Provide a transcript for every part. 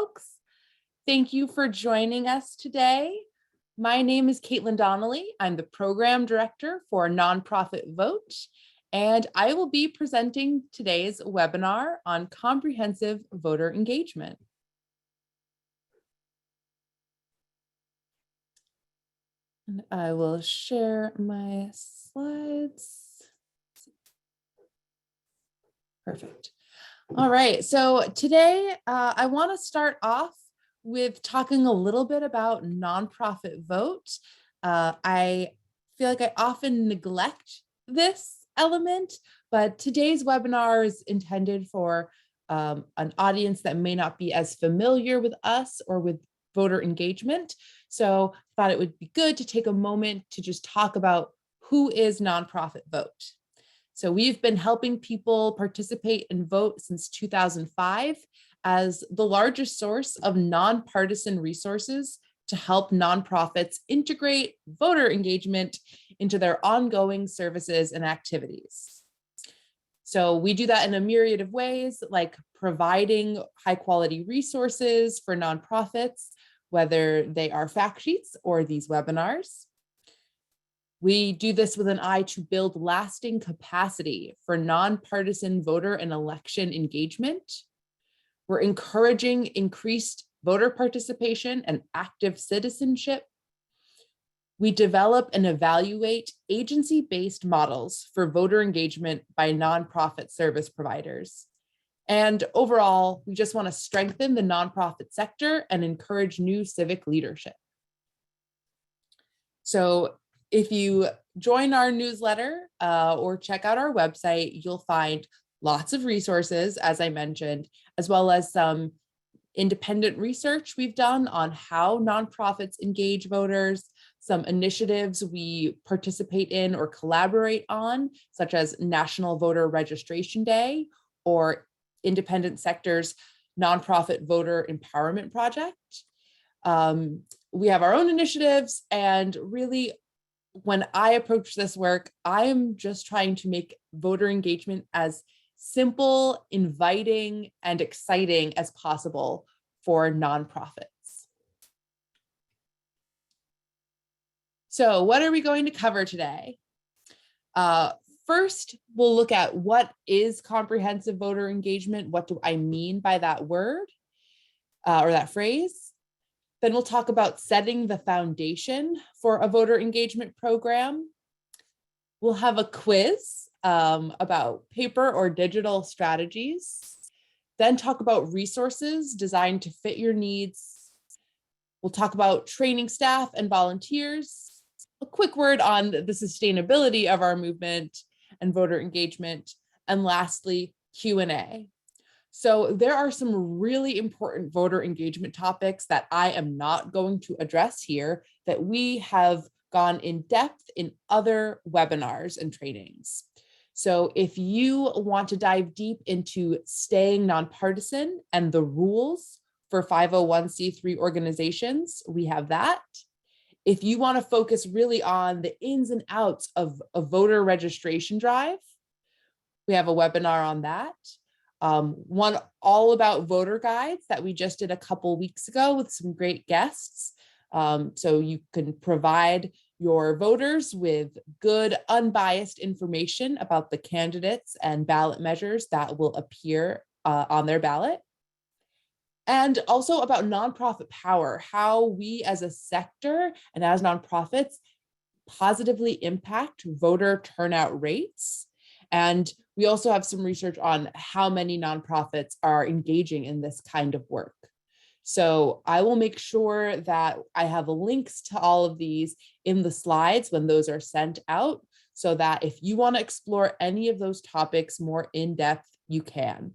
folks. Thank you for joining us today. My name is Caitlin Donnelly. I'm the Program Director for Nonprofit Vote, and I will be presenting today's webinar on comprehensive voter engagement. And I will share my slides. Perfect. All right, so today I want to start off with talking a little bit about nonprofit vote. I feel like I often neglect this element, but today's webinar is intended for an audience that may not be as familiar with us or with voter engagement. So I thought it would be good to take a moment to just talk about who is nonprofit vote. So we've been helping people participate and vote since 2005 as the largest source of nonpartisan resources to help nonprofits integrate voter engagement into their ongoing services and activities. So we do that in a myriad of ways, like providing high quality resources for nonprofits, whether they are fact sheets or these webinars. We do this with an eye to build lasting capacity for nonpartisan voter and election engagement. We're encouraging increased voter participation and active citizenship. We develop and evaluate agency-based models for voter engagement by nonprofit service providers. And overall, we just want to strengthen the nonprofit sector and encourage new civic leadership. So if you join our newsletter or check out our website, you'll find lots of resources, as I mentioned, as well as some independent research we've done on how nonprofits engage voters, some initiatives we participate in or collaborate on, such as National Voter Registration Day or Independent Sector's Nonprofit Voter Empowerment Project. We have our own initiatives, and really, when I approach this work, I am just trying to make voter engagement as simple, inviting, and exciting as possible for nonprofits. So what are we going to cover today? First, we'll look at what is comprehensive voter engagement. What do I mean by that word or that phrase? Then we'll talk about setting the foundation for a voter engagement program. We'll have a quiz about paper or digital strategies. Then talk about resources designed to fit your needs. We'll talk about training staff and volunteers. A quick word on the sustainability of our movement and voter engagement. And lastly, Q&A. So there are some really important voter engagement topics that I am not going to address here that we have gone in depth in other webinars and trainings. So if you want to dive deep into staying nonpartisan and the rules for 501c3 organizations, we have that. If you want to focus really on the ins and outs of a voter registration drive, we have a webinar on that. One all about voter guides that we just did a couple weeks ago with some great guests. So you can provide your voters with good, unbiased information about the candidates and ballot measures that will appear on their ballot. And also about nonprofit power, how we as a sector and as nonprofits positively impact voter turnout rates. And we also have some research on how many nonprofits are engaging in this kind of work. So I will make sure that I have links to all of these in the slides when those are sent out, so that if you want to explore any of those topics more in depth, you can.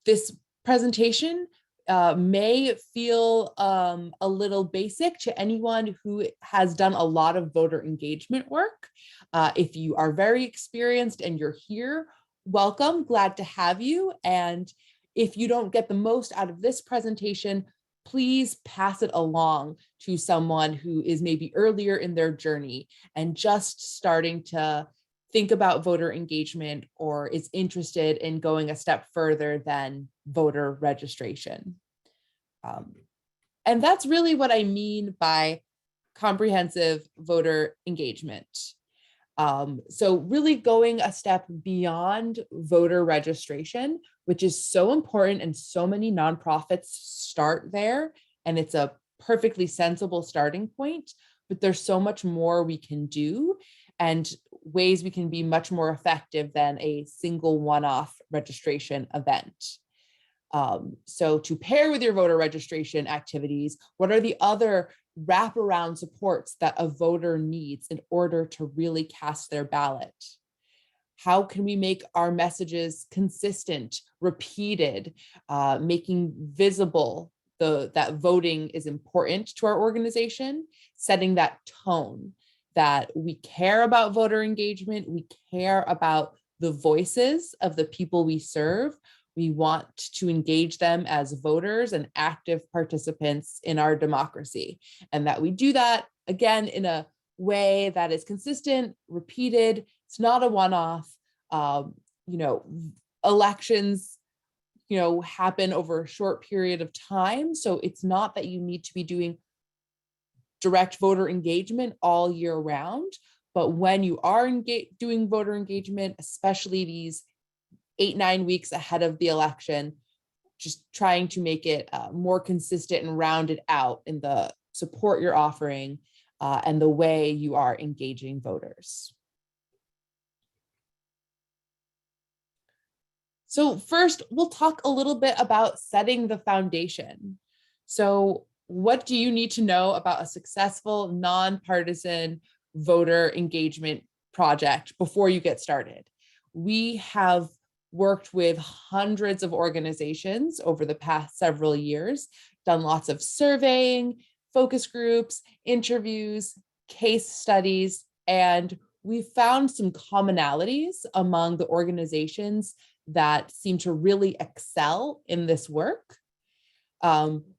This presentation may feel a little basic to anyone who has done a lot of voter engagement work. If you are very experienced and you're here, welcome, glad to have you. And if you don't get the most out of this presentation, please pass it along to someone who is maybe earlier in their journey and just starting to think about voter engagement or is interested in going a step further than voter registration. And that's really what I mean by comprehensive voter engagement. So really going a step beyond voter registration, which is so important, and so many nonprofits start there, and it's a perfectly sensible starting point, but there's so much more we can do and ways we can be much more effective than a single one-off registration event. So to pair with your voter registration activities, what are the other wraparound supports that a voter needs in order to really cast their ballot? How can we make our messages consistent, repeated, making visible that voting is important to our organization, setting that tone that we care about voter engagement, we care about the voices of the people we serve. We want to engage them as voters and active participants in our democracy, and that we do that, again, in a way that is consistent, repeated. It's not a one-off. Elections, happen over a short period of time. So it's not that you need to be doing direct voter engagement all year round, but when you are doing voter engagement, especially these 8-9 weeks ahead of the election, just trying to make it more consistent and rounded out in the support you're offering and the way you are engaging voters. So first, we'll talk a little bit about setting the foundation. So what do you need to know about a successful nonpartisan voter engagement project before you get started? We have worked with hundreds of organizations over the past several years, done lots of surveying, focus groups, interviews, case studies, and we found some commonalities among the organizations that seem to really excel in this work.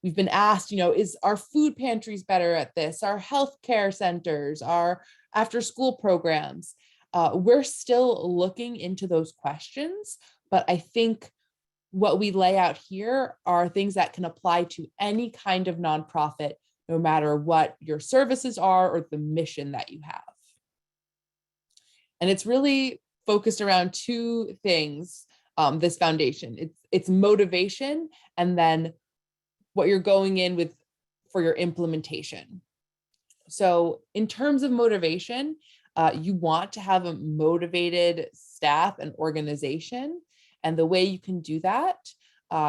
We've been asked, is our food pantries better at this? Our healthcare centers, our after-school programs? We're still looking into those questions, but I think what we lay out here are things that can apply to any kind of nonprofit, no matter what your services are or the mission that you have. And it's really focused around two things, this foundation. It's motivation, and then what you're going in with for your implementation. So in terms of motivation, you want to have a motivated staff and organization. And the way you can do that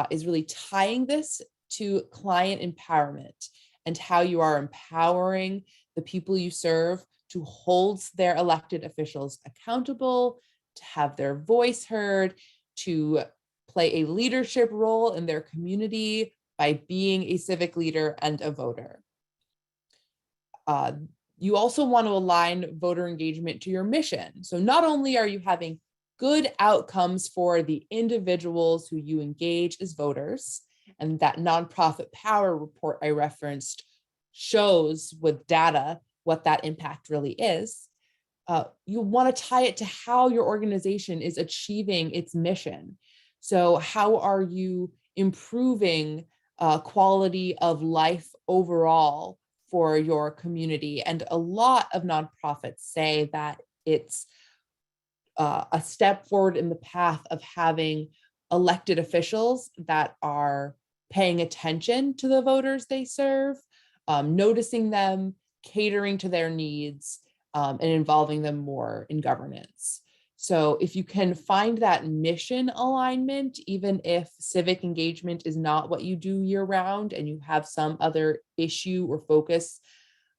is really tying this to client empowerment and how you are empowering the people you serve to hold their elected officials accountable, to have their voice heard, to play a leadership role in their community by being a civic leader and a voter. You also want to align voter engagement to your mission. So not only are you having good outcomes for the individuals who you engage as voters, and that nonprofit power report I referenced shows with data what that impact really is, you want to tie it to how your organization is achieving its mission. So how are you improving quality of life overall for your community? And a lot of nonprofits say that it's a step forward in the path of having elected officials that are paying attention to the voters they serve, noticing them, catering to their needs, and involving them more in governance. So if you can find that mission alignment, even if civic engagement is not what you do year round and you have some other issue or focus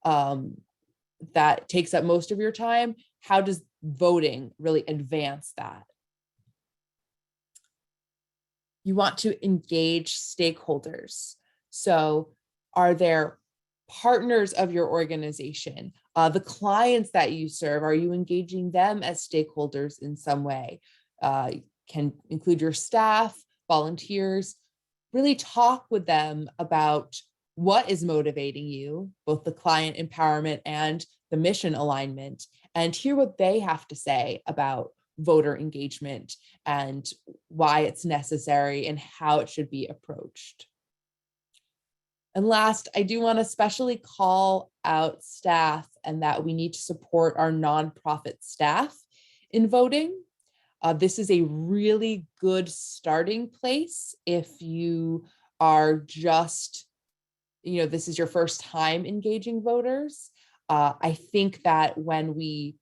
that takes up most of your time, how does voting really advance that? You want to engage stakeholders. So are there partners of your organization, the clients that you serve, are you engaging them as stakeholders in some way? Can include your staff, volunteers, really talk with them about what is motivating you, both the client empowerment and the mission alignment, and hear what they have to say about voter engagement and why it's necessary and how it should be approached. And last, I do want to especially call out staff and that we need to support our nonprofit staff in voting. This is a really good starting place if you are just, this is your first time engaging voters. I think that when we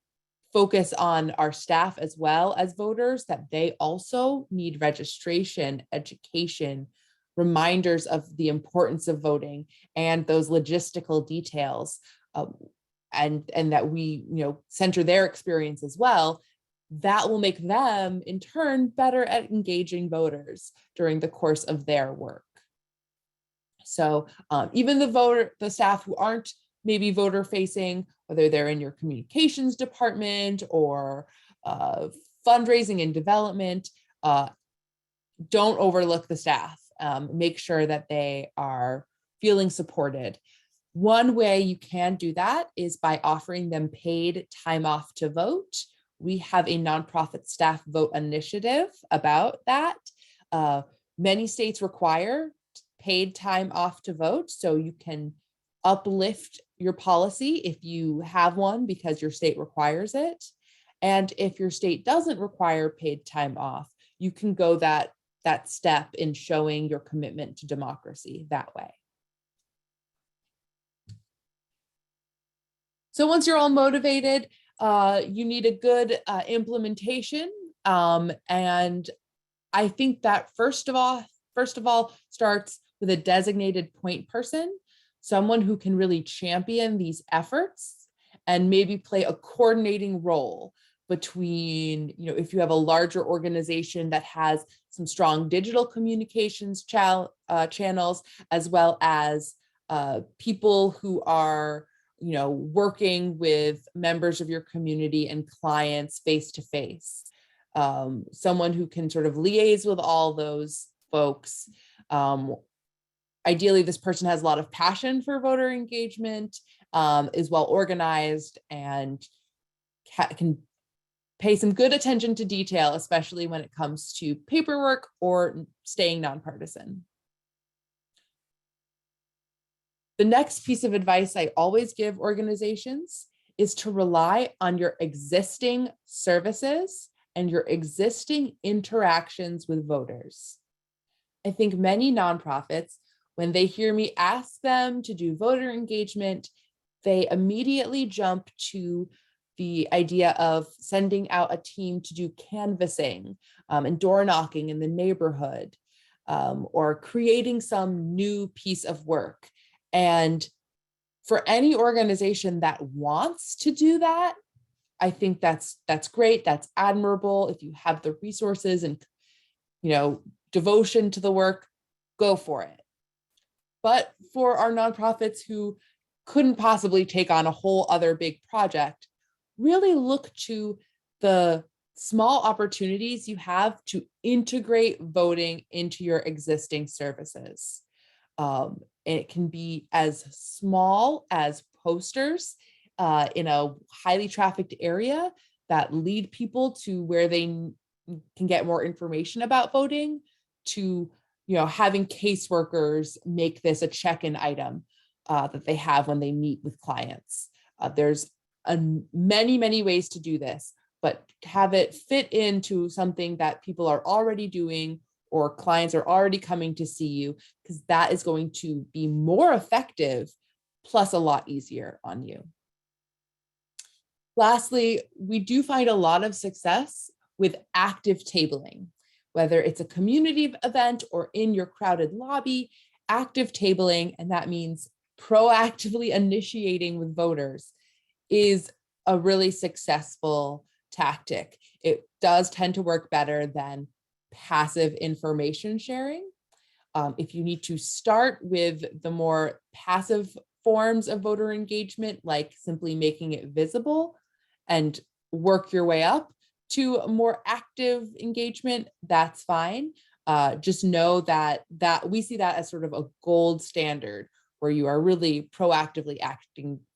focus on our staff as well as voters, that they also need registration, education, reminders of the importance of voting and those logistical details, and that we center their experience as well. That will make them in turn better at engaging voters during the course of their work. So even the staff who aren't maybe voter facing, whether they're in your communications department or fundraising and development, don't overlook the staff. Make sure that they are feeling supported. One way you can do that is by offering them paid time off to vote. We have a nonprofit staff vote initiative about that. Many states require paid time off to vote, so you can uplift your policy if you have one because your state requires it. And if your state doesn't require paid time off, you can go that step in showing your commitment to democracy that way. So once you're all motivated, you need a good implementation. And I think that first of all starts with a designated point person, someone who can really champion these efforts and maybe play a coordinating role between, if you have a larger organization that has some strong digital communications channels, as well as people who are, working with members of your community and clients face to face. Someone who can sort of liaise with all those folks. Ideally, this person has a lot of passion for voter engagement, is well organized, and can pay some good attention to detail, especially when it comes to paperwork or staying nonpartisan. The next piece of advice I always give organizations is to rely on your existing services and your existing interactions with voters. I think many nonprofits, when they hear me ask them to do voter engagement, they immediately jump to the idea of sending out a team to do canvassing and door knocking in the neighborhood, or creating some new piece of work. And for any organization that wants to do that, I think that's great. That's admirable. If you have the resources and devotion to the work, go for it. But for our nonprofits who couldn't possibly take on a whole other big project, really look to the small opportunities you have to integrate voting into your existing services. It can be as small as posters in a highly trafficked area that lead people to where they can get more information about voting, to having caseworkers make this a check-in item that they have when they meet with clients. There's many ways to do this, but have it fit into something that people are already doing or clients are already coming to see you, because that is going to be more effective, plus a lot easier on you. Lastly, we do find a lot of success with active tabling, whether it's a community event or in your crowded lobby. Active tabling, and that means proactively initiating with voters, is a really successful tactic. It does tend to work better than passive information sharing. If you need to start with the more passive forms of voter engagement, like simply making it visible, and work your way up to a more active engagement, that's fine. Just know that we see that as sort of a gold standard, where you are really proactively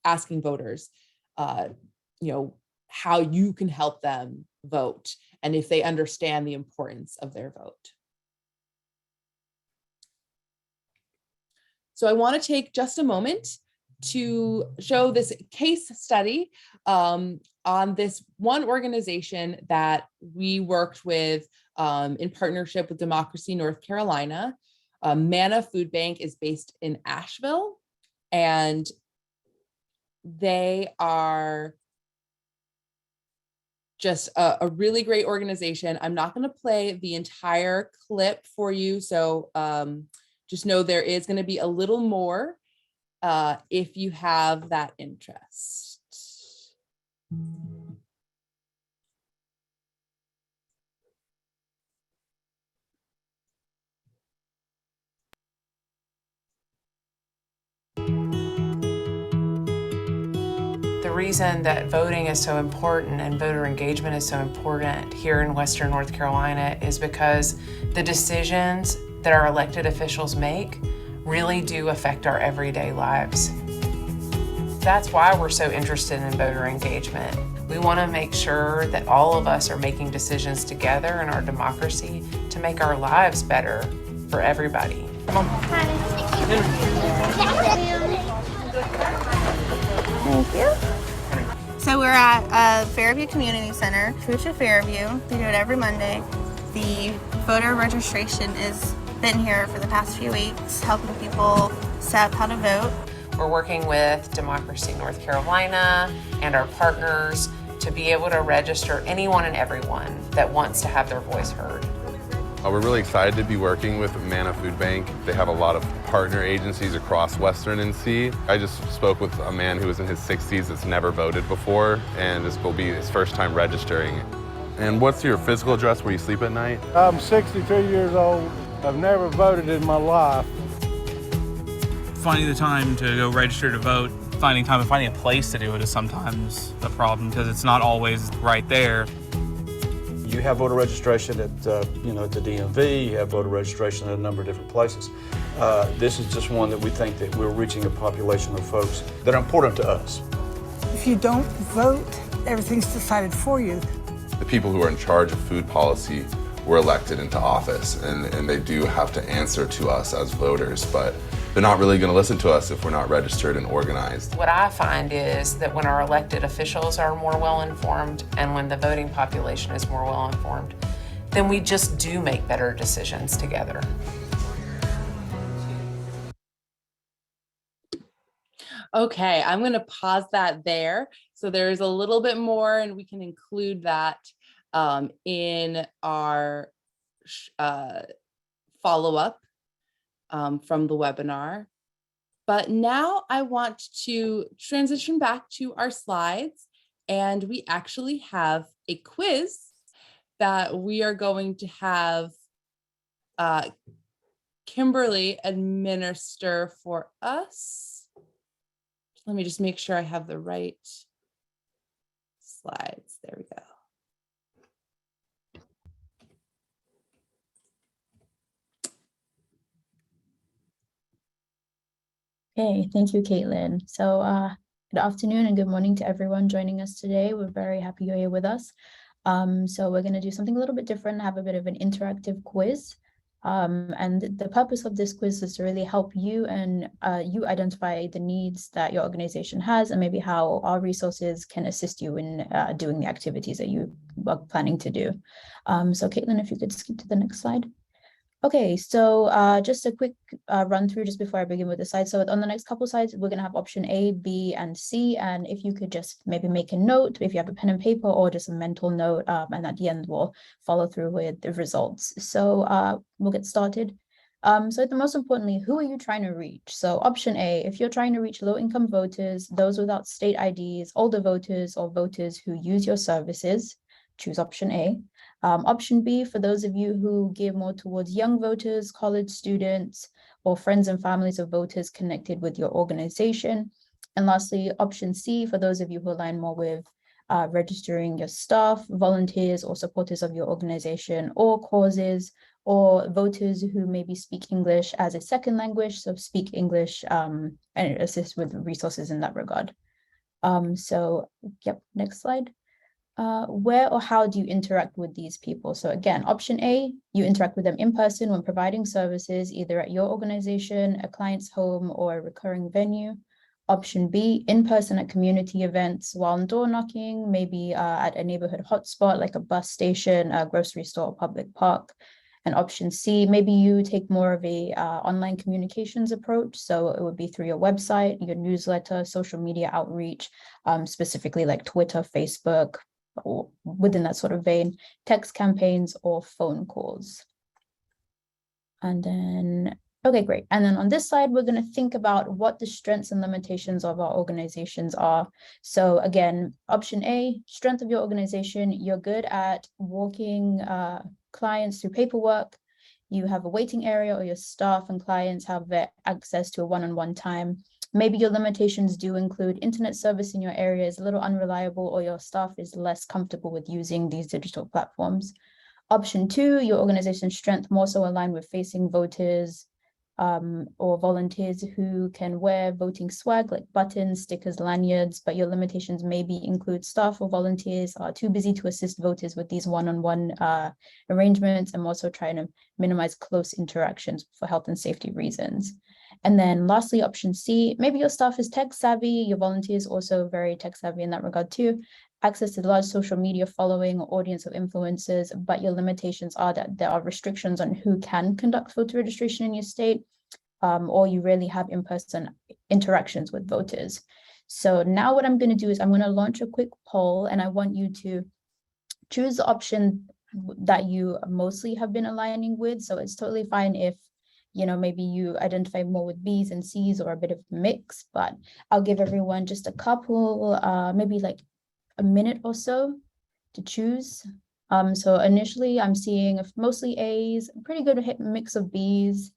asking voters, how you can help them vote and if they understand the importance of their vote. So I want to take just a moment to show this case study on this one organization that we worked with in partnership with Democracy North Carolina. Manna Food Bank is based in Asheville, and they are just a really great organization. I'm not going to play the entire clip for you, so just know there is going to be a little more if you have that interest. The reason that voting is so important and voter engagement is so important here in Western North Carolina is because the decisions that our elected officials make really do affect our everyday lives. That's why we're so interested in voter engagement. We want to make sure that all of us are making decisions together in our democracy to make our lives better for everybody. Thank you. So we're at Fairview Community Center, true to Fairview. We do it every Monday. The voter registration has been here for the past few weeks, helping people set up how to vote. We're working with Democracy North Carolina and our partners to be able to register anyone and everyone that wants to have their voice heard. We're really excited to be working with Manna Food Bank. They have a lot of partner agencies across Western NC. I just spoke with a man who was in his 60s that's never voted before, and this will be his first time registering. And what's your physical address where you sleep at night? I'm 63 years old. I've never voted in my life. Finding the time to go register to vote, finding a place to do it is sometimes a problem because it's not always right there. You have voter registration at the DMV, you have voter registration at a number of different places. This is just one that we think that we're reaching a population of folks that are important to us. If you don't vote, everything's decided for you. The people who are in charge of food policy were elected into office, and they do have to answer to us as voters, but they're not really going to listen to us if we're not registered and organized. What I find is that when our elected officials are more well-informed and when the voting population is more well-informed, then we just do make better decisions together. Okay, I'm going to pause that there. So there's a little bit more, and we can include that in our follow-up from the webinar. But now I want to transition back to our slides, and we actually have a quiz that we are going to have Kimberly administer for us. Let me just make sure I have the right slides. There we go. Okay, thank you, Caitlin. So good afternoon and good morning to everyone joining us today. We're very happy you're here with us. So we're going to do something a little bit different, have a bit of an interactive quiz. And the purpose of this quiz is to really help you and you identify the needs that your organization has and maybe how our resources can assist you in doing the activities that you are planning to do. So Caitlin, if you could skip to the next slide. Okay, so just a quick run through just before I begin with the slides. So on the next couple slides, we're going to have option A, B, and C. And if you could just maybe make a note, if you have a pen and paper or just a mental note, and at the end we'll follow through with the results. So we'll get started. So the most importantly, who are you trying to reach? So option A, if you're trying to reach low-income voters, those without state IDs, older voters, or voters who use your services, choose option A. Option B, for those of you who gear more towards young voters, college students, or friends and families of voters connected with your organization. And lastly, option C, for those of you who align more with registering your staff, volunteers, or supporters of your organization or causes, or voters who maybe speak English as a second language, so speak English and assist with resources in that regard. So, yep, next slide. Where or how do you interact with these people? So again, option A, you interact with them in person when providing services, either at your organization, a client's home, or a recurring venue. Option B, in person at community events while door knocking, maybe at a neighborhood hotspot like a bus station, a grocery store, or public park. And option C, maybe you take more of a online communications approach. So it would be through your website, your newsletter, social media outreach, specifically like Twitter, Facebook, or within that sort of vein, text campaigns or phone calls. And then, okay, great. And then on this slide, we're going to think about what the strengths and limitations of our organizations are. So again, option A, strength of your organization, you're good at walking clients through paperwork. You have a waiting area, or your staff and clients have access to a one-on-one time. Maybe your limitations do include internet service in your area is a little unreliable, or your staff is less comfortable with using these digital platforms. Option 2, your organization's strength more so aligned with facing voters or volunteers who can wear voting swag like buttons, stickers, lanyards, but your limitations maybe include staff or volunteers are too busy to assist voters with these one-on-one arrangements, and also trying to minimize close interactions for health and safety reasons. And then lastly, option C, maybe your staff is tech savvy, your volunteers also very tech savvy in that regard too, access to the large social media following or audience of influencers, but your limitations are that there are restrictions on who can conduct voter registration in your state, or you really have in-person interactions with voters. So now what I'm going to do is I'm going to launch a quick poll, and I want you to choose the option that you mostly have been aligning with. So it's totally fine if maybe you identify more with B's and C's or a bit of a mix, but I'll give everyone just a couple, maybe like a minute or so to choose. So initially I'm seeing mostly A's, pretty good mix of B's.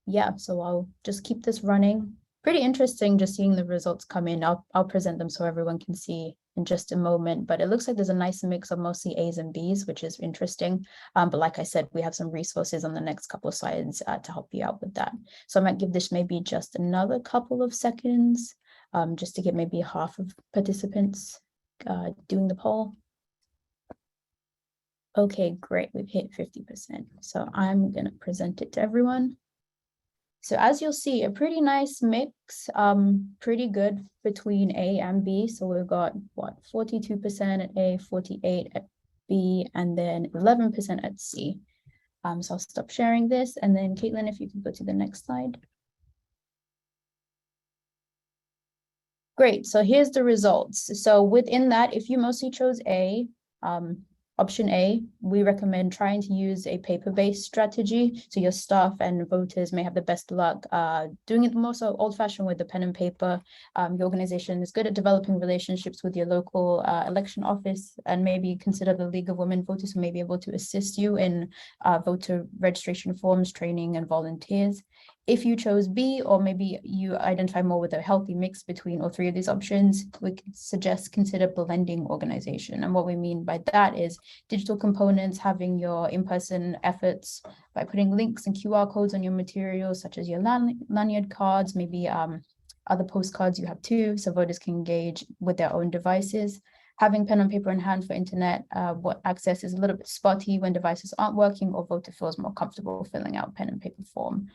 Yeah, so I'll just keep this running. Pretty interesting just seeing the results come in. I'll present them so everyone can see in just a moment, but it looks like there's a nice mix of mostly A's and B's, which is interesting. But like I said, we have some resources on the next couple of slides to help you out with that. So I might give this maybe just another couple of seconds, just to get maybe half of participants doing the poll. Okay, great, we've hit 50%. So I'm gonna present it to everyone. So as you'll see, a pretty nice mix, pretty good between A and B. So we've got what, 42% at A, 48% at B, and then 11% at C. So I'll stop sharing this, and then Caitlin, if you can go to the next slide. Great, so here's the results. So within that, if you mostly chose A, option A, we recommend trying to use a paper-based strategy. So your staff and voters may have the best luck doing it more so old-fashioned with the pen and paper. Your organization is good at developing relationships with your local election office, and maybe consider the League of Women Voters who may be able to assist you in voter registration forms, training, and volunteers. If you chose B, or maybe you identify more with a healthy mix between all three of these options, we suggest consider blending organization. And what we mean by that is digital components, having your in-person efforts by putting links and QR codes on your materials, such as your lanyard cards, maybe other postcards you have too, so voters can engage with their own devices. Having pen and paper in hand for internet what access is a little bit spotty when devices aren't working, or voter feels more comfortable filling out pen and paper form.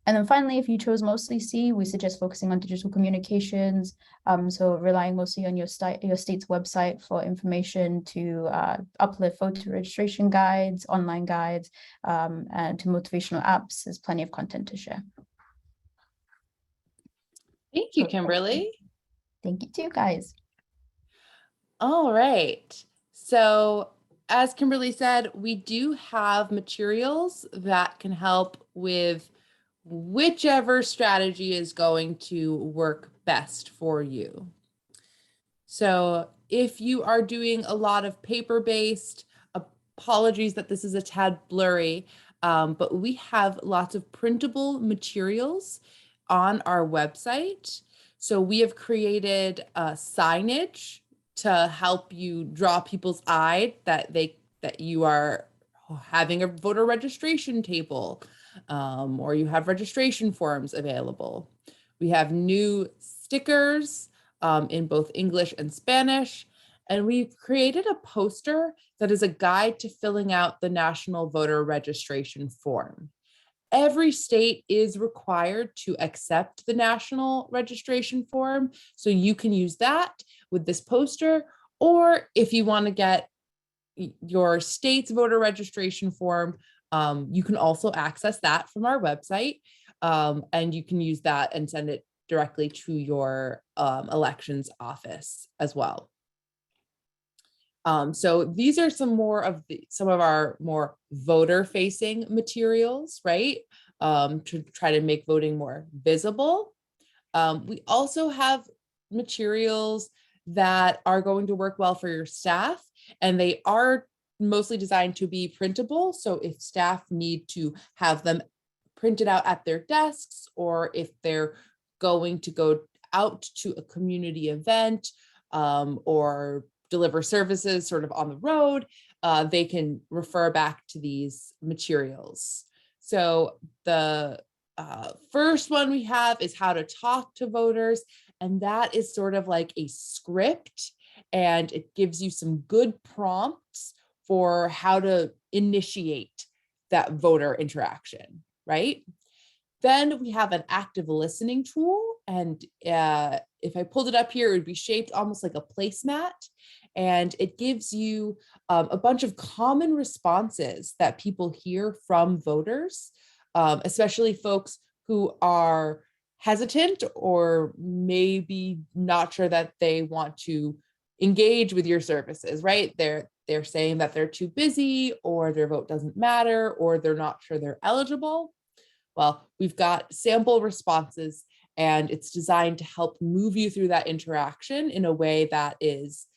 And then finally, if you chose mostly C, we suggest focusing on digital communications. So relying mostly on your state's website for information to uplift voter registration guides, online guides, and to motivational apps. There's plenty of content to share. Thank you, Kimberly. Thank you too, guys. All right. So as Kimberly said, we do have materials that can help with whichever strategy is going to work best for you. So if you are doing a lot of paper-based, apologies that this is a tad blurry, but we have lots of printable materials on our website. So we have created signage to help you draw people's eye that you are having a voter registration table, or you have registration forms available. We have new stickers in both English and Spanish, and we've created a poster that is a guide to filling out the National Voter Registration Form. Every state is required to accept the National Registration Form, so you can use that with this poster, or if you want to get your state's voter registration form, you can also access that from our website, and you can use that and send it directly to your elections office as well. So these are some of our more voter-facing materials, right? To try to make voting more visible. We also have materials that are going to work well for your staff, and they are mostly designed to be printable. So if staff need to have them printed out at their desks, or if they're going to go out to a community event, or deliver services sort of on the road, they can refer back to these materials. So the first one we have is how to talk to voters, and that is sort of like a script, and it gives you some good prompts for how to initiate that voter interaction, right? Then we have an active listening tool, and if I pulled it up here, it would be shaped almost like a placemat, and it gives you a bunch of common responses that people hear from voters, especially folks who are hesitant or maybe not sure that they want to engage with your services, right? They're saying that they're too busy, or their vote doesn't matter, or they're not sure they're eligible. Well, we've got sample responses, and it's designed to help move you through that interaction in a way that is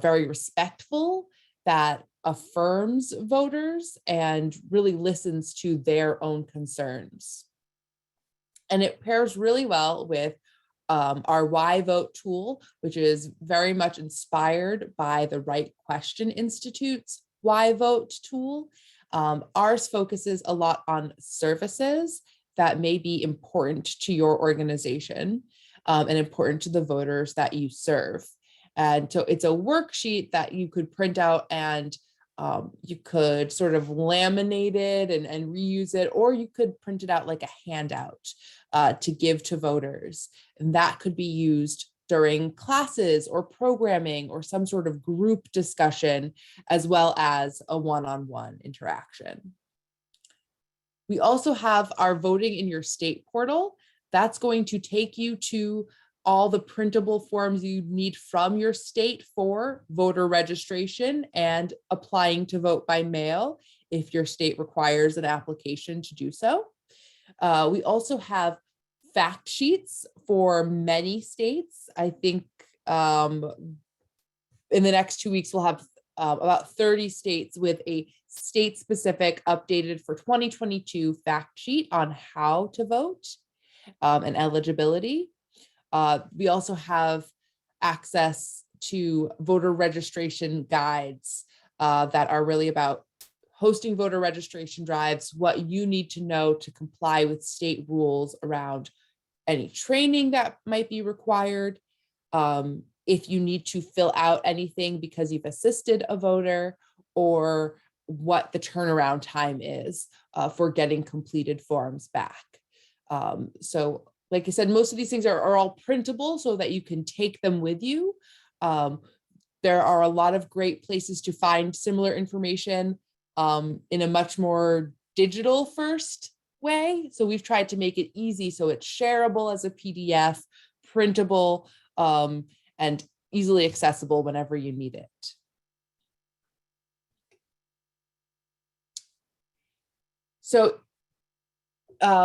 very respectful, that affirms voters, and really listens to their own concerns. And it pairs really well with our Why Vote tool, which is very much inspired by the Right Question Institute's Why Vote tool. Ours focuses a lot on services that may be important to your organization and important to the voters that you serve. And so it's a worksheet that you could print out, and you could sort of laminate it and reuse it, or you could print it out like a handout to give to voters. And that could be used during classes or programming or some sort of group discussion, as well as a one-on-one interaction. We also have our Voting in Your State portal. That's going to take you to all the printable forms you need from your state for voter registration and applying to vote by mail if your state requires an application to do so. We also have fact sheets for many states. I think in the next 2 weeks, we'll have about 30 states with a state-specific updated for 2022 fact sheet on how to vote and eligibility. We also have access to voter registration guides that are really about hosting voter registration drives, what you need to know to comply with state rules around any training that might be required, if you need to fill out anything because you've assisted a voter, or what the turnaround time is for getting completed forms back. So like I said, most of these things are all printable so that you can take them with you. There are a lot of great places to find similar information in a much more digital first way. So we've tried to make it easy so it's shareable as a PDF, printable, and easily accessible whenever you need it. So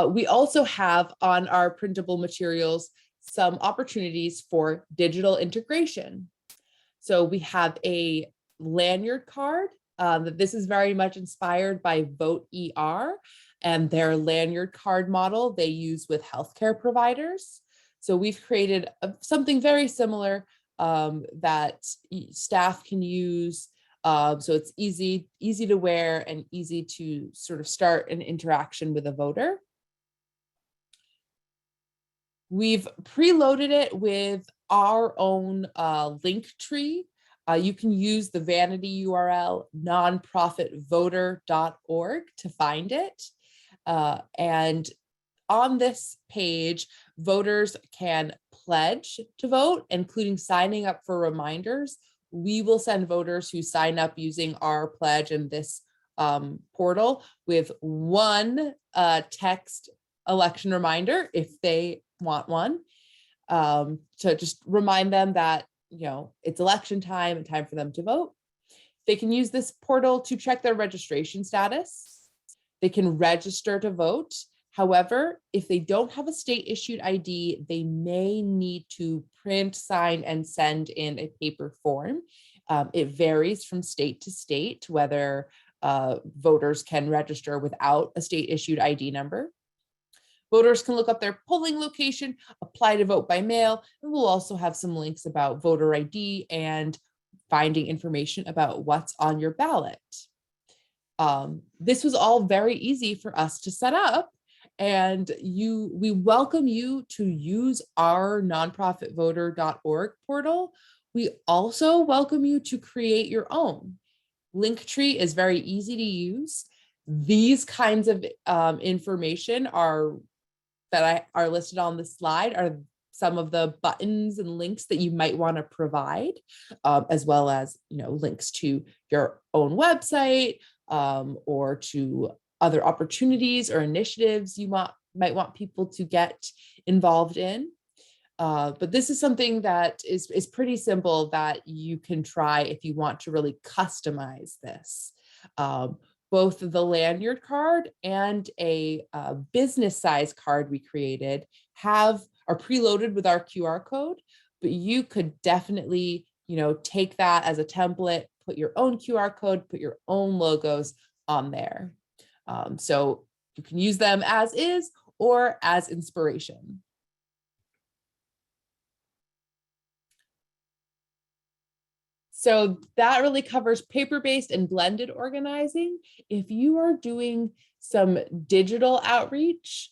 we also have on our printable materials some opportunities for digital integration. So we have a lanyard card. This is very much inspired by Vote ER and their lanyard card model they use with healthcare providers. So we've created something very similar that staff can use So it's easy to wear and easy to sort of start an interaction with a voter. We've preloaded it with our own link tree. You can use the vanity URL nonprofitvoter.org to find it. And on this page, voters can pledge to vote, including signing up for reminders. We will send voters who sign up using our pledge in this portal with one text election reminder if they want one, to just remind them that, you know, it's election time and time for them to vote. They can use this portal to check their registration status. They can register to vote. However, if they don't have a state issued ID, they may need to print, sign, and send in a paper form. It varies from state to state whether voters can register without a state issued ID number. Voters can look up their polling location, apply to vote by mail, and we'll also have some links about voter ID and finding information about what's on your ballot. This was all very easy for us to set up, and we welcome you to use our nonprofitvoter.org portal. We also welcome you to create your own. Linktree is very easy to use. These kinds of information are listed on the slide are some of the buttons and links that you might want to provide, as well as, you know, links to your own website or to other opportunities or initiatives you might want people to get involved in. But this is something that is pretty simple that you can try if you want to really customize this. Both the lanyard card and a business size card we created are preloaded with our QR code, but you could definitely, you know, take that as a template, put your own QR code, put your own logos on there. So you can use them as is or as inspiration. So that really covers paper-based and blended organizing. If you are doing some digital outreach,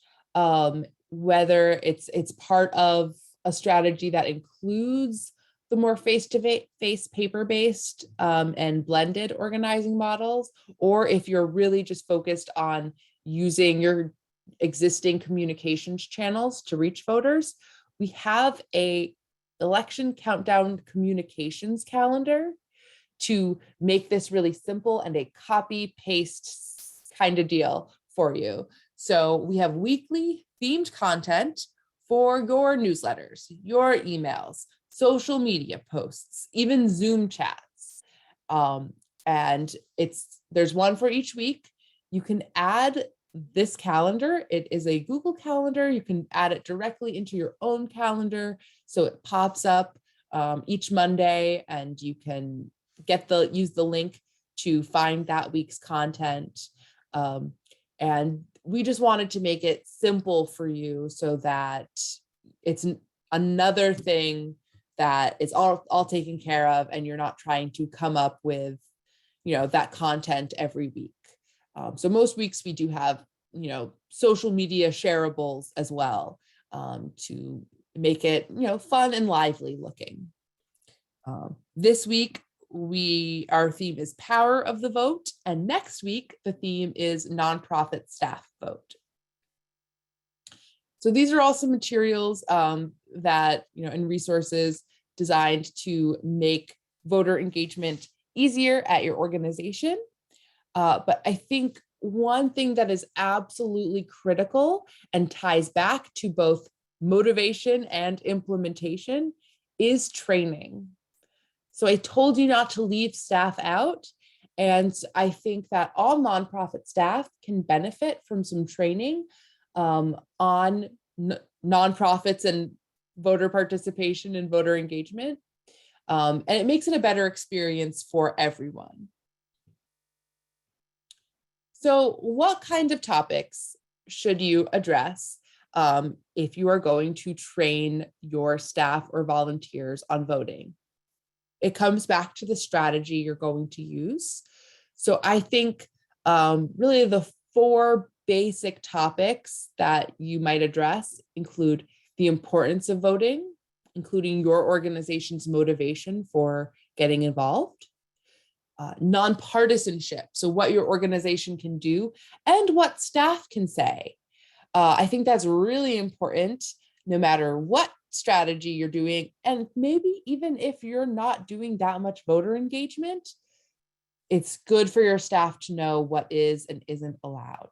whether it's part of a strategy that includes the more face-to-face paper-based and blended organizing models, or if you're really just focused on using your existing communications channels to reach voters, we have a election countdown communications calendar to make this really simple and a copy paste kind of deal for you. So we have weekly themed content for your newsletters, your emails, social media posts, even Zoom chats. And there's one for each week. You can add this calendar. It is a Google Calendar. You can add it directly into your own calendar. So it pops up each Monday, and you can use the link to find that week's content. And we just wanted to make it simple for you so that it's another thing that is all taken care of, and you're not trying to come up with, you know, that content every week. So most weeks we do have, you know, social media shareables as well, to make it, you know, fun and lively looking. This week, our theme is Power of the Vote, and next week the theme is Nonprofit Staff Vote. So these are all some materials that, you know, and resources designed to make voter engagement easier at your organization. But I think one thing that is absolutely critical and ties back to both motivation and implementation is training. So I told you not to leave staff out, and I think that all nonprofit staff can benefit from some training on nonprofits and voter participation and voter engagement. And it makes it a better experience for everyone. So what kinds of topics should you address if you are going to train your staff or volunteers on voting? it comes back to the strategy you're going to use. So I think really the 4 basic topics that you might address include the importance of voting, including your organization's motivation for getting involved, nonpartisanship, so what your organization can do and what staff can say. I think that's really important no matter what strategy you're doing, and maybe even if you're not doing that much voter engagement, it's good for your staff to know what is and isn't allowed.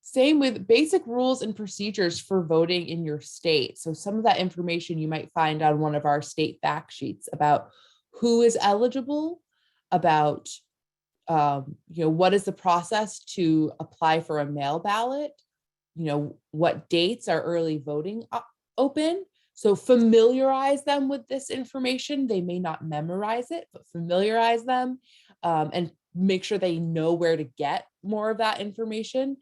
Same with basic rules and procedures for voting in your state. So some of that information you might find on one of our state fact sheets about who is eligible, about what is the process to apply for a mail ballot, what dates are early voting open. So familiarize them with this information. They may not memorize it, but familiarize them and make sure they know where to get more of that information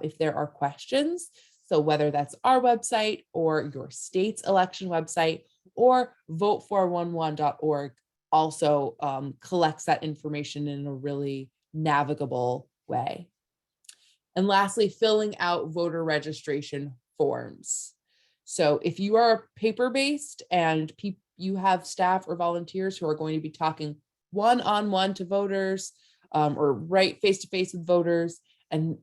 if there are questions. So whether that's our website or your state's election website or vote411.org also collects that information in a really navigable way. And lastly, filling out voter registration forms. So if you are paper-based and you have staff or volunteers who are going to be talking one-on-one to voters or right face-to-face with voters and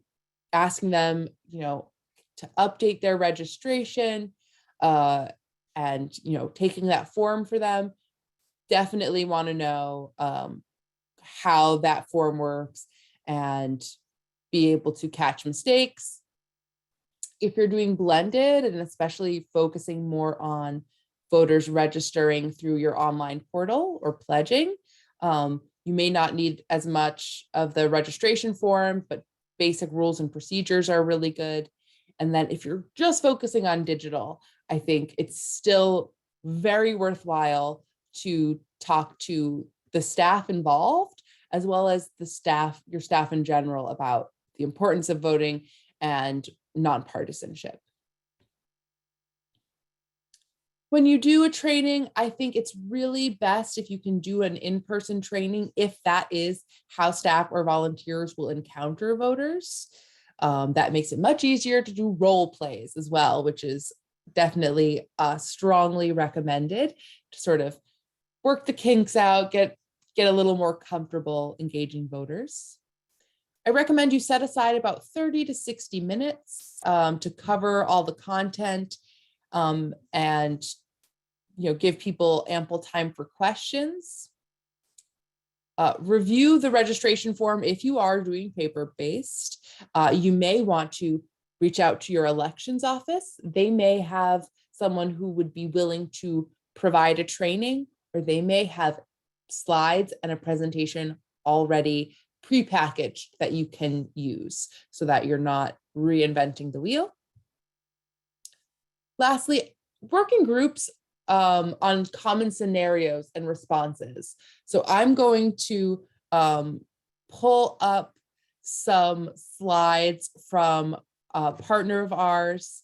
asking them, to update their registration and, taking that form for them, definitely want to know how that form works and be able to catch mistakes. If you're doing blended and especially focusing more on voters registering through your online portal or pledging, you may not need as much of the registration form, but basic rules and procedures are really good. And then if you're just focusing on digital, I think it's still very worthwhile to talk to the staff involved, as well as your staff in general, about the importance of voting and nonpartisanship. When you do a training, I think it's really best if you can do an in-person training, if that is how staff or volunteers will encounter voters. That makes it much easier to do role plays as well, which is definitely strongly recommended to sort of work the kinks out, get a little more comfortable engaging voters. I recommend you set aside about 30 to 60 minutes to cover all the content and give people ample time for questions. Review the registration form if you are doing paper-based. You may want to reach out to your elections office. They may have someone who would be willing to provide a training, or they may have slides and a presentation already prepackaged that you can use so that you're not reinventing the wheel. Lastly, work in groups on common scenarios and responses. So I'm going to pull up some slides from a partner of ours.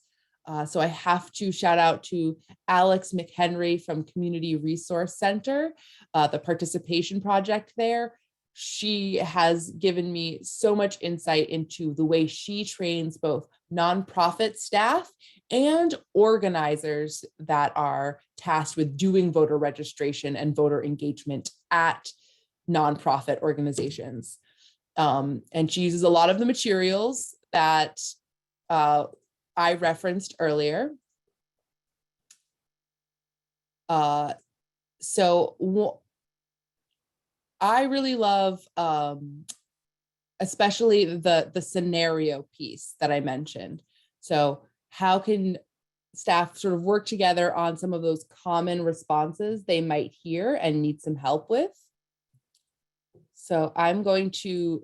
So I have to shout out to Alex McHenry from Community Resource Center, the participation project there. She has given me so much insight into the way she trains both nonprofit staff and organizers that are tasked with doing voter registration and voter engagement at nonprofit organizations. And she uses a lot of the materials that I referenced earlier. I really love especially the scenario piece that I mentioned. So how can staff sort of work together on some of those common responses they might hear and need some help with? So I'm going to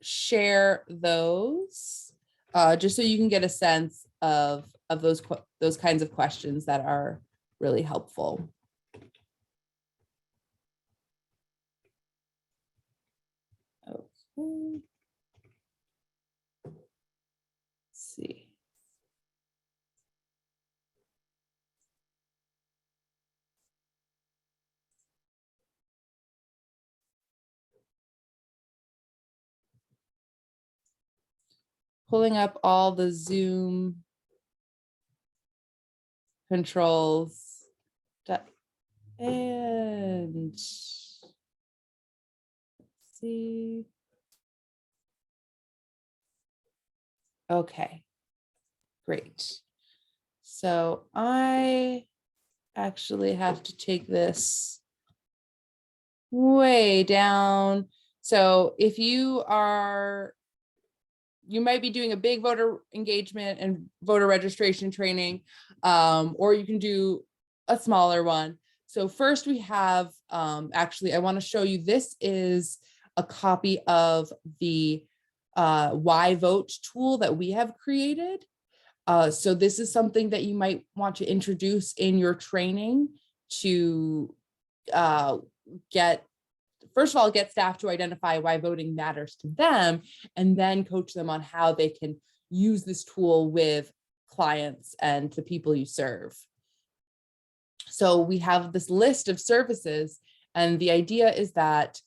share those just so you can get a sense of those kinds of questions that are really helpful. Okay. Let's see. pulling up all the Zoom controls. And let's see. Okay, great. So I actually have to take this way down. So if you might be doing a big voter engagement and voter registration training, or you can do a smaller one. So first we have, actually, I want to show you, this is a copy of the Why Vote tool that we have created. So this is something that you might want to introduce in your training to first of all, get staff to identify why voting matters to them, and then coach them on how they can use this tool with clients and the people you serve. So we have this list of services, and the idea is that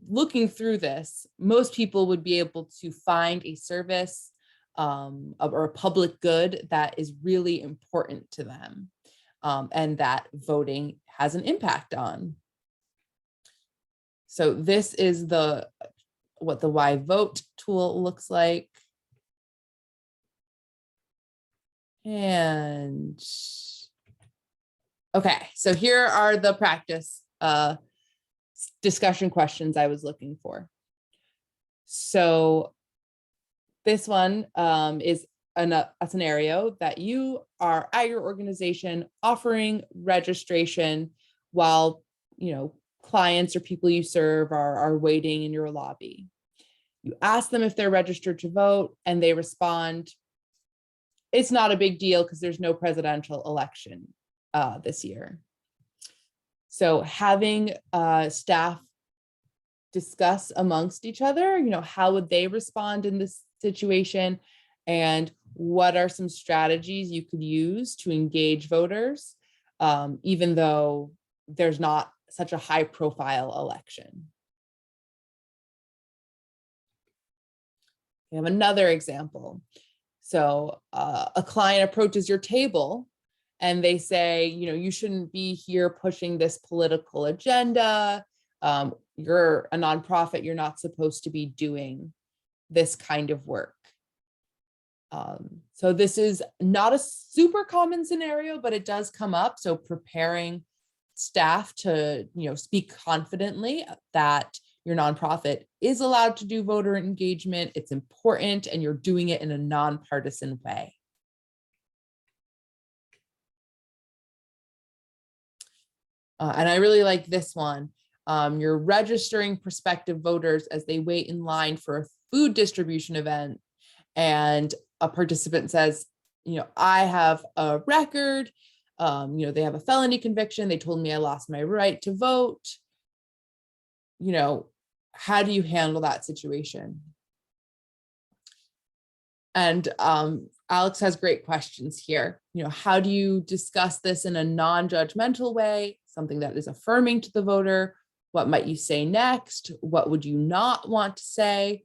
looking through this, most people would be able to find a service or a public good that is really important to them, and that voting has an impact on. So this is what the Why Vote tool looks like. And okay, so here are the practice discussion questions I was looking for. So this one is a scenario that you are at your organization offering registration while, clients or people you serve are waiting in your lobby. You ask them if they're registered to vote, and they respond, it's not a big deal because there's no presidential election this year. So having staff discuss amongst each other, how would they respond in this situation, and what are some strategies you could use to engage voters, even though there's not such a high profile election. We have another example. So a client approaches your table and they say, you shouldn't be here pushing this political agenda. You're a nonprofit, you're not supposed to be doing this kind of work. So this is not a super common scenario, but it does come up. So preparing staff to, speak confidently that your nonprofit is allowed to do voter engagement, it's important, and you're doing it in a nonpartisan way. And I really like this one. You're registering prospective voters as they wait in line for a food distribution event, and a participant says, I have a record, they have a felony conviction, they told me I lost my right to vote. How do you handle that situation? And Alex has great questions here. How do you discuss this in a non-judgmental way, something that is affirming to the voter? What might you say next? What would you not want to say?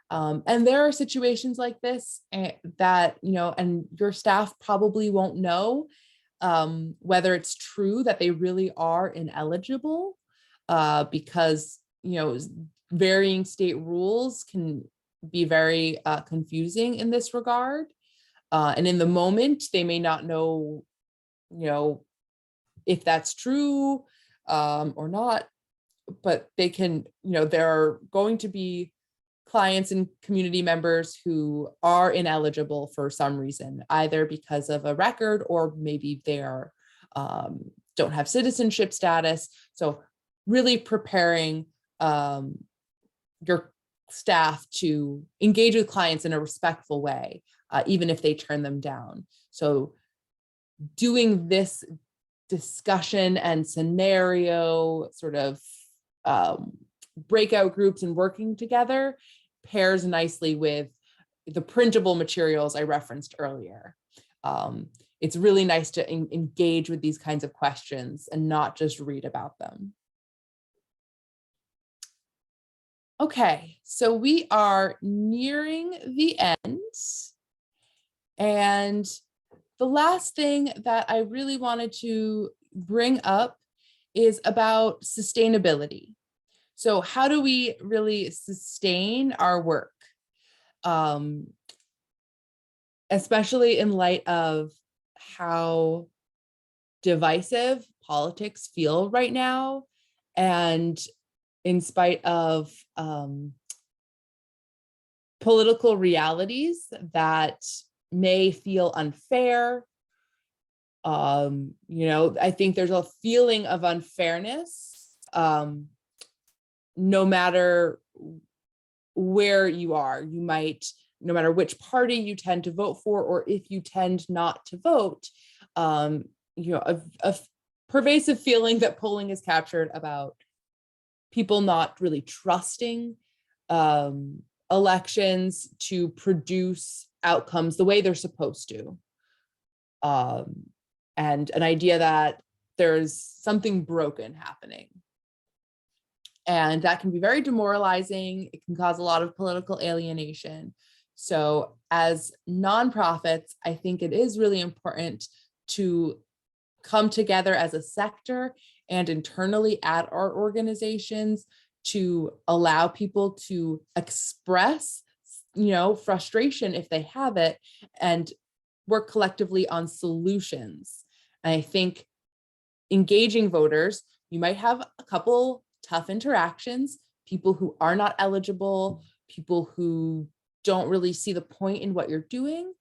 And there are situations like this that, and your staff probably won't know whether it's true that they really are ineligible, because, varying state rules can be very confusing in this regard. And in the moment, they may not know, if that's true or not, but they can, there are going to be clients and community members who are ineligible for some reason, either because of a record or maybe they are don't have citizenship status. So really preparing your staff to engage with clients in a respectful way, even if they turn them down. So doing this discussion and scenario sort of breakout groups and working together pairs nicely with the printable materials I referenced earlier. It's really nice to engage with these kinds of questions and not just read about them. Okay, so we are nearing the end. And the last thing that I really wanted to bring up is about sustainability. So how do we really sustain our work? Especially in light of how divisive politics feel right now, and in spite of political realities that may feel unfair. I think there's a feeling of unfairness, no matter where you are. You might, no matter which party you tend to vote for, or if you tend not to vote, a pervasive feeling that polling is captured about people not really trusting elections to produce outcomes the way they're supposed to. And an idea that there's something broken happening. And that can be very demoralizing. It can cause a lot of political alienation. So as nonprofits, I think it is really important to come together as a sector and internally at our organizations to allow people to express, frustration if they have it, and work collectively on solutions. And I think engaging voters, you might have a couple tough interactions, people who are not eligible, people who don't really see the point in what you're doing,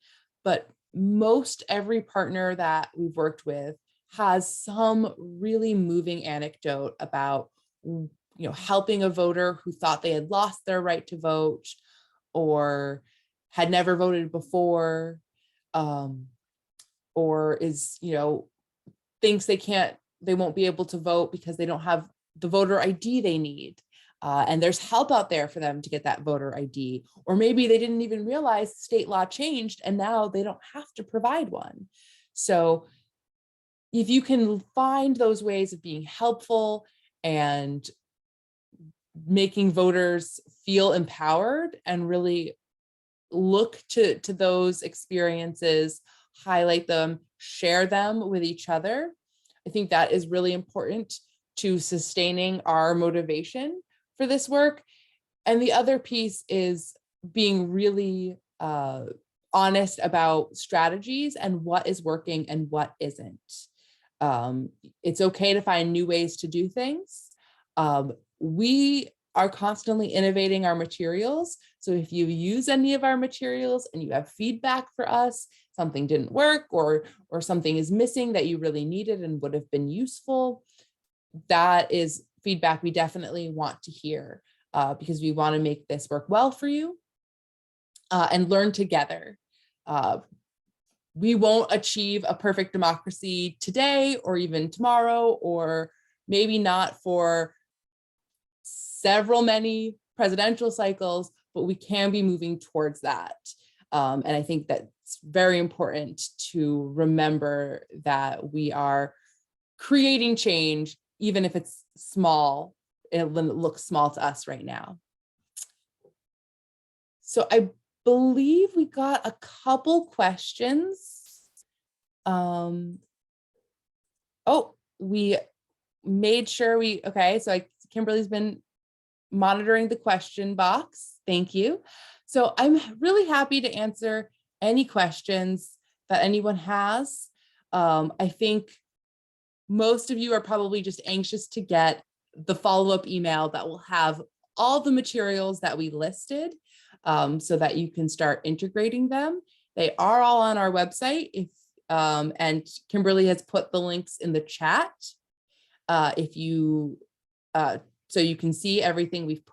but most every partner that we've worked with has some really moving anecdote about helping a voter who thought they had lost their right to vote or had never voted before, or is thinks they won't be able to vote because they don't have the voter ID they need. And there's help out there for them to get that voter ID, or maybe they didn't even realize state law changed and now they don't have to provide one. So if you can find those ways of being helpful and making voters feel empowered and really look to those experiences, highlight them, share them with each other, I think that is really important to sustaining our motivation for this work. And the other piece is being really honest about strategies and what is working and what isn't. It's okay to find new ways to do things. We are constantly innovating our materials. So if you use any of our materials and you have feedback for us, something didn't work or something is missing that you really needed and would have been useful, that is feedback we definitely want to hear, because we want to make this work well for you and learn together. We won't achieve a perfect democracy today or even tomorrow, or maybe not for many presidential cycles, but we can be moving towards that. And I think that's very important to remember, that we are creating change, even if it's small, when it looks small to us right now. So I believe we got a couple questions. We made sure so Kimberly's been monitoring the question box. Thank you. So I'm really happy to answer any questions that anyone has. I think most of you are probably just anxious to get the follow-up email that will have all the materials that we listed, so that you can start integrating them. They are all on our website, and Kimberly has put the links in the chat. So you can see everything we've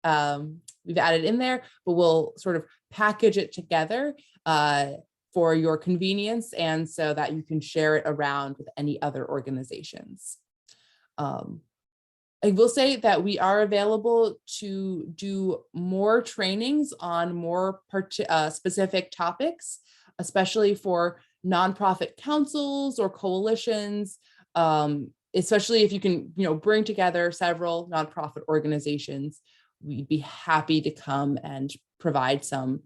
added in there, but we'll sort of package it together for your convenience, and so that you can share it around with any other organizations. I will say that we are available to do more trainings on more specific topics, especially for nonprofit councils or coalitions, especially if you can, bring together several nonprofit organizations. we'd be happy to come and provide some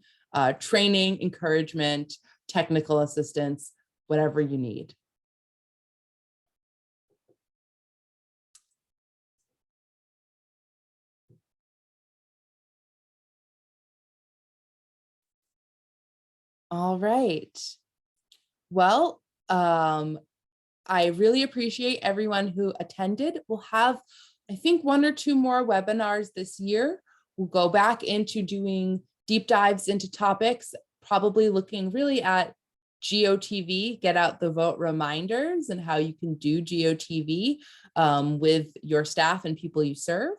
training, encouragement, technical assistance, whatever you need. All right. Well, I really appreciate everyone who attended. We'll have, I think, 1 or 2 more webinars this year. We'll go back into doing deep dives into topics, probably looking really at GOTV, get out the vote reminders, and how you can do GOTV with your staff and people you serve.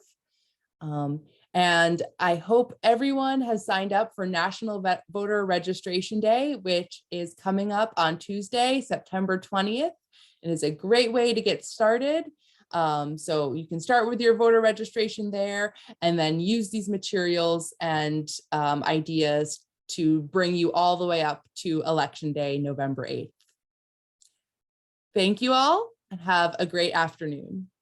And I hope everyone has signed up for National Voter Registration Day, which is coming up on Tuesday, September 20th. It is a great way to get started. So you can start with your voter registration there and then use these materials and ideas to bring you all the way up to Election Day, November 8th. Thank you all and have a great afternoon.